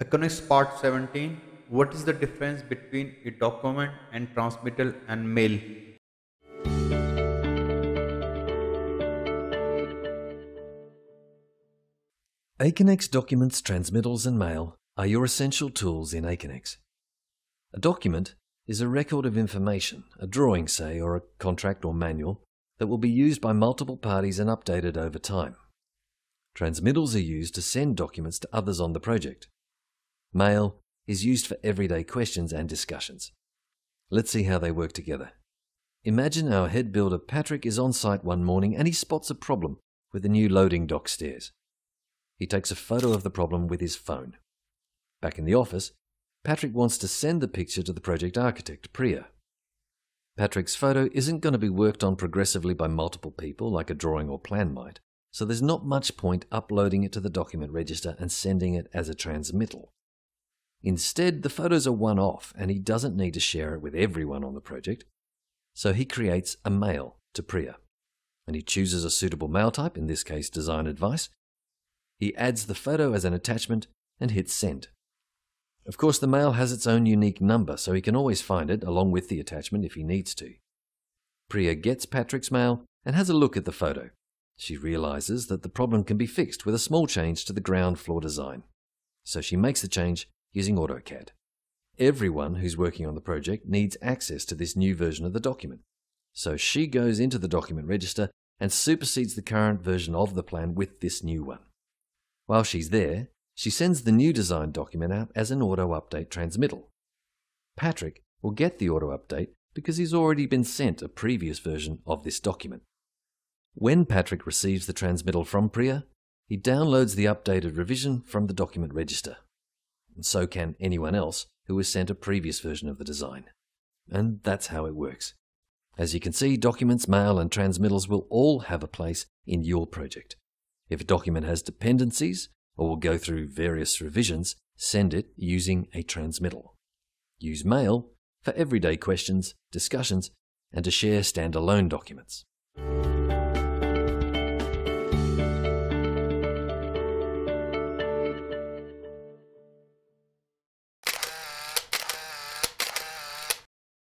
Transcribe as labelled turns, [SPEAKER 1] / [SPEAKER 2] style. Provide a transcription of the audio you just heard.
[SPEAKER 1] Economics Part 17. What is the difference between a document and transmittal and mail?
[SPEAKER 2] Aconex documents, transmittals and mail are your essential tools in Aconex. A document is a record of information, a drawing say, or a contract or manual that will be used by multiple parties and updated over time. Transmittals are used to send documents to others on the project. Mail is used for everyday questions and discussions. Let's see how they work together. Imagine our head builder Patrick is on site one morning and he spots a problem with the new loading dock stairs. He takes a photo of the problem with his phone. Back in the office, Patrick wants to send the picture to the project architect, Priya. Patrick's photo isn't going to be worked on progressively by multiple people like a drawing or plan might, so there's not much point uploading it to the document register and sending it as a transmittal. Instead, the photos are one-off and he doesn't need to share it with everyone on the project, so he creates a mail to Priya. And he chooses a suitable mail type, in this case Design Advice. He adds the photo as an attachment and hits send. Of course, the mail has its own unique number, so he can always find it along with the attachment if he needs to. Priya gets Patrick's mail and has a look at the photo. She realizes that the problem can be fixed with a small change to the ground floor design. So she makes the change using AutoCAD. Everyone who's working on the project needs access to this new version of the document. So she goes into the document register and supersedes the current version of the plan with this new one. While she's there, she sends the new design document out as an auto-update transmittal. Patrick will get the auto-update because he's already been sent a previous version of this document. When Patrick receives the transmittal from Priya, he downloads the updated revision from the document register. And so can anyone else who was sent a previous version of the design. And that's how it works. As you can see, documents, mail and transmittals will all have a place in your project. If a document has dependencies or will go through various revisions, send it using a transmittal. Use mail for everyday questions, discussions, and to share standalone documents.